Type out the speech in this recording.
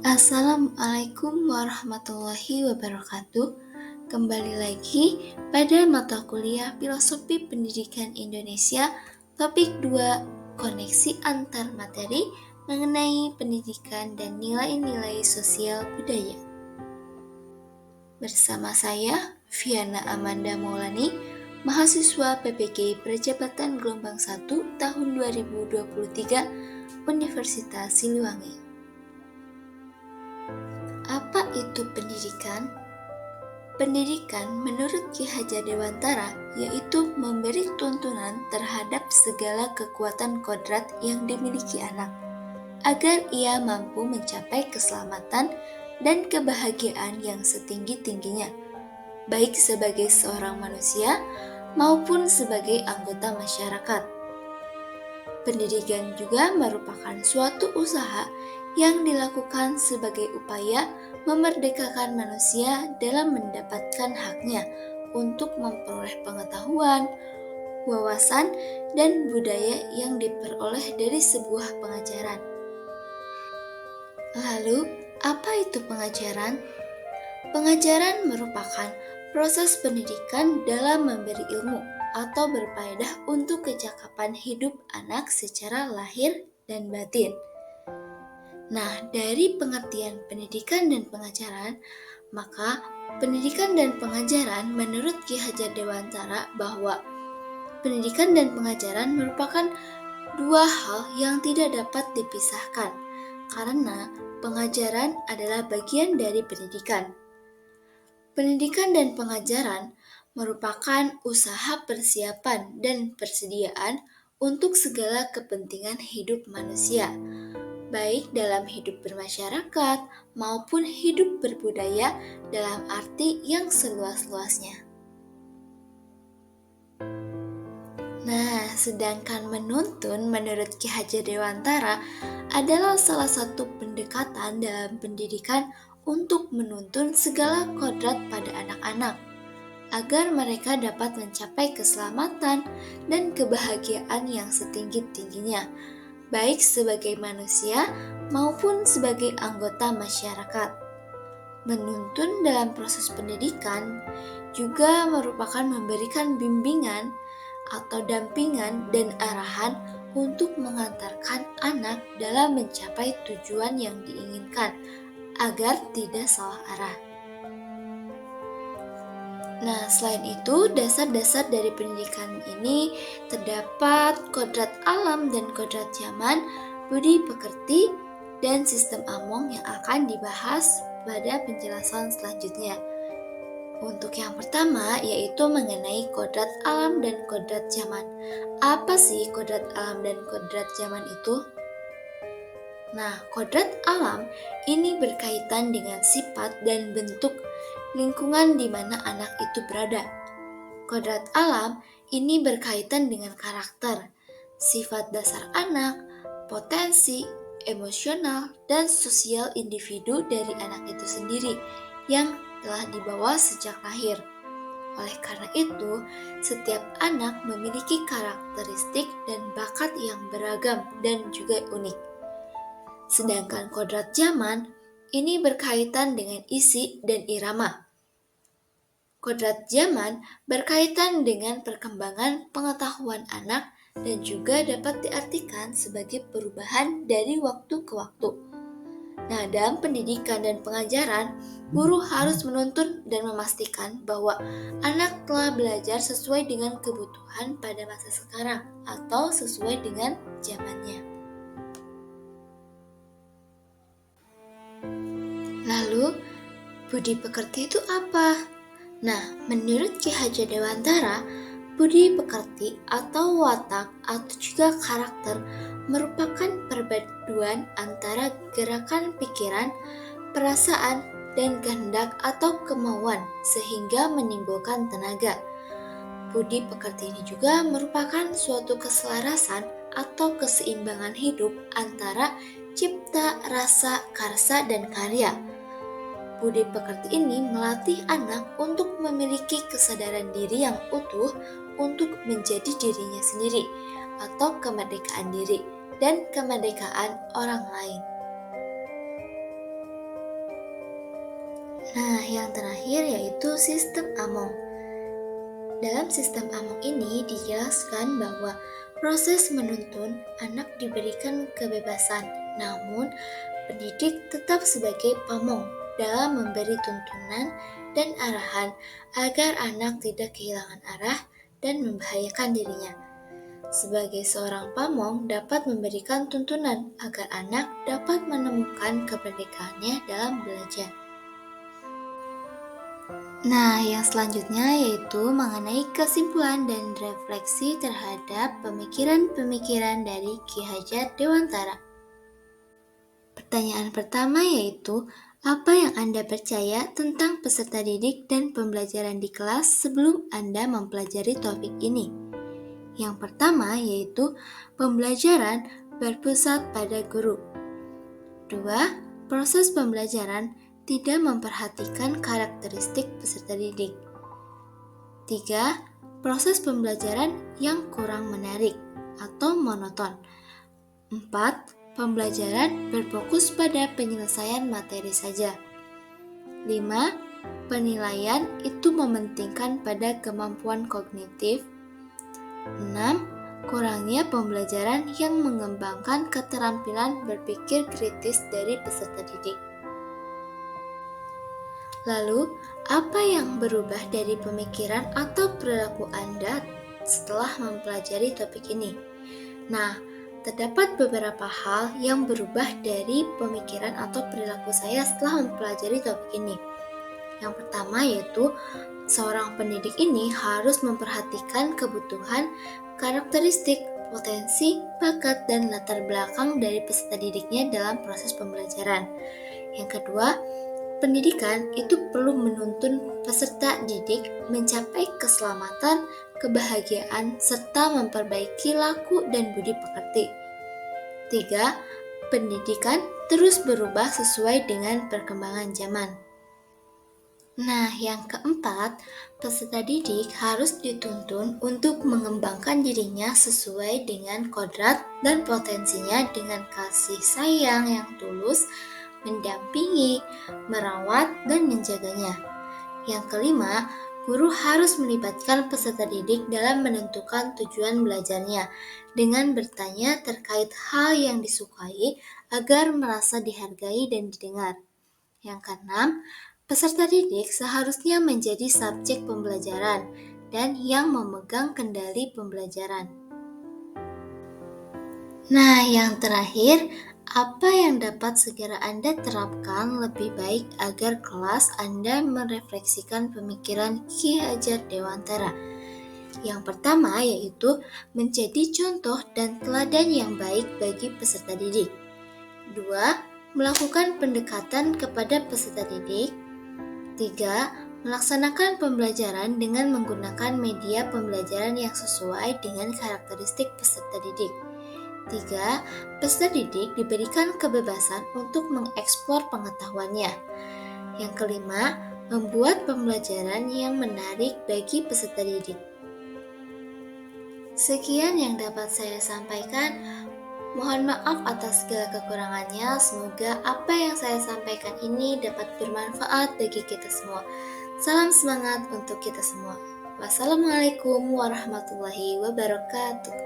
Assalamualaikum warahmatullahi wabarakatuh. Kembali lagi pada mata kuliah Filosofi Pendidikan Indonesia, topik 2, koneksi antar materi mengenai pendidikan dan nilai-nilai sosial budaya. Bersama saya, Viana Amanda Maulani, mahasiswa PPG Percepatan Gelombang 1 tahun 2023, Universitas Siliwangi. Apa itu pendidikan? Pendidikan menurut Ki Hajar Dewantara yaitu memberi tuntunan terhadap segala kekuatan kodrat yang dimiliki anak, agar ia mampu mencapai keselamatan dan kebahagiaan yang setinggi-tingginya, baik sebagai seorang manusia maupun sebagai anggota masyarakat. Pendidikan juga merupakan suatu usaha yang dilakukan sebagai upaya memerdekakan manusia dalam mendapatkan haknya untuk memperoleh pengetahuan, wawasan, dan budaya yang diperoleh dari sebuah pengajaran. Lalu, apa itu pengajaran? Pengajaran merupakan proses pendidikan dalam memberi ilmu atau berfaedah untuk kecakapan hidup anak secara lahir dan batin. Nah, dari pengertian pendidikan dan pengajaran, maka pendidikan dan pengajaran menurut Ki Hajar Dewantara bahwa pendidikan dan pengajaran merupakan dua hal yang tidak dapat dipisahkan, karena pengajaran adalah bagian dari pendidikan. Pendidikan dan pengajaran merupakan usaha persiapan dan persediaan untuk segala kepentingan hidup manusia, baik dalam hidup bermasyarakat maupun hidup berbudaya dalam arti yang seluas-luasnya. Nah, sedangkan menuntun menurut Ki Hajar Dewantara adalah salah satu pendekatan dalam pendidikan untuk menuntun segala kodrat pada anak-anak, agar mereka dapat mencapai keselamatan dan kebahagiaan yang setinggi-tingginya, baik sebagai manusia maupun sebagai anggota masyarakat. Menuntun dalam proses pendidikan juga merupakan memberikan bimbingan atau dampingan dan arahan untuk mengantarkan anak dalam mencapai tujuan yang diinginkan agar tidak salah arah. Nah, selain itu, dasar-dasar dari pendidikan ini terdapat kodrat alam dan kodrat zaman, budi pekerti, dan sistem among yang akan dibahas pada penjelasan selanjutnya. Untuk yang pertama, yaitu mengenai kodrat alam dan kodrat zaman. Apa sih kodrat alam dan kodrat zaman itu? Nah, kodrat alam ini berkaitan dengan sifat dan bentuk lingkungan di mana anak itu berada. Kodrat alam ini berkaitan dengan karakter, sifat dasar anak, potensi, emosional, dan sosial individu dari anak itu sendiri yang telah dibawa sejak lahir. Oleh karena itu, setiap anak memiliki karakteristik dan bakat yang beragam dan juga unik. Sedangkan kodrat zaman ini berkaitan dengan isi dan irama. Kodrat zaman berkaitan dengan perkembangan pengetahuan anak dan juga dapat diartikan sebagai perubahan dari waktu ke waktu. Nah, dalam pendidikan dan pengajaran, guru harus menuntun dan memastikan bahwa anak telah belajar sesuai dengan kebutuhan pada masa sekarang atau sesuai dengan zamannya. Lalu, budi pekerti itu apa? Nah, menurut Ki Hajar Dewantara, budi pekerti atau watak atau juga karakter merupakan perpaduan antara gerakan pikiran, perasaan, dan kehendak atau kemauan sehingga menimbulkan tenaga. Budi pekerti ini juga merupakan suatu keselarasan atau keseimbangan hidup antara cipta, rasa, karsa, dan karya. Budi pekerti ini melatih anak untuk memiliki kesadaran diri yang utuh untuk menjadi dirinya sendiri atau kemerdekaan diri dan kemerdekaan orang lain. Nah, yang terakhir yaitu sistem Among. Dalam sistem Among ini dijelaskan bahwa proses menuntun anak diberikan kebebasan, namun pendidik tetap sebagai pamong dalam memberi tuntunan dan arahan agar anak tidak kehilangan arah dan membahayakan dirinya. Sebagai seorang pamong dapat memberikan tuntunan agar anak dapat menemukan kemerdekaannya dalam belajar. Nah, yang selanjutnya yaitu mengenai kesimpulan dan refleksi terhadap pemikiran-pemikiran dari Ki Hajar Dewantara. Pertanyaan pertama yaitu, apa yang Anda percaya tentang peserta didik dan pembelajaran di kelas sebelum Anda mempelajari topik ini? Yang pertama yaitu, pembelajaran berpusat pada guru. 2. Proses pembelajaran tidak memperhatikan karakteristik peserta didik. 3. Proses pembelajaran yang kurang menarik atau monoton. 4. Pembelajaran berfokus pada penyelesaian materi saja. 5. Penilaian itu mementingkan pada kemampuan kognitif. 6. Kurangnya pembelajaran yang mengembangkan keterampilan berpikir kritis dari peserta didik. Lalu, apa yang berubah dari pemikiran atau perilaku Anda setelah mempelajari topik ini? Nah, terdapat beberapa hal yang berubah dari pemikiran atau perilaku saya setelah mempelajari topik ini. Yang pertama yaitu, seorang pendidik ini harus memperhatikan kebutuhan, karakteristik, potensi, bakat, dan latar belakang dari peserta didiknya dalam proses pembelajaran. Yang kedua, pendidikan itu perlu menuntun peserta didik mencapai keselamatan, kebahagiaan, serta memperbaiki laku dan budi pekerti. 3. Pendidikan terus berubah sesuai dengan perkembangan zaman. Nah, yang keempat, peserta didik harus dituntun untuk mengembangkan dirinya sesuai dengan kodrat dan potensinya dengan kasih sayang yang tulus, mendampingi, merawat, dan menjaganya. Yang kelima, guru harus melibatkan peserta didik dalam menentukan tujuan belajarnya dengan bertanya terkait hal yang disukai agar merasa dihargai dan didengar. Yang keenam, peserta didik seharusnya menjadi subjek pembelajaran dan yang memegang kendali pembelajaran. Nah, yang terakhir, apa yang dapat segera Anda terapkan lebih baik agar kelas Anda merefleksikan pemikiran Ki Hajar Dewantara? Yang pertama yaitu menjadi contoh dan teladan yang baik bagi peserta didik. 2. Melakukan pendekatan kepada peserta didik. 3. Melaksanakan pembelajaran dengan menggunakan media pembelajaran yang sesuai dengan karakteristik peserta didik. 3. Peserta didik diberikan kebebasan untuk mengeksplor pengetahuannya. Yang kelima, membuat pembelajaran yang menarik bagi peserta didik. Sekian yang dapat saya sampaikan. Mohon maaf atas segala kekurangannya. Semoga apa yang saya sampaikan ini dapat bermanfaat bagi kita semua. Salam semangat untuk kita semua. Wassalamualaikum warahmatullahi wabarakatuh.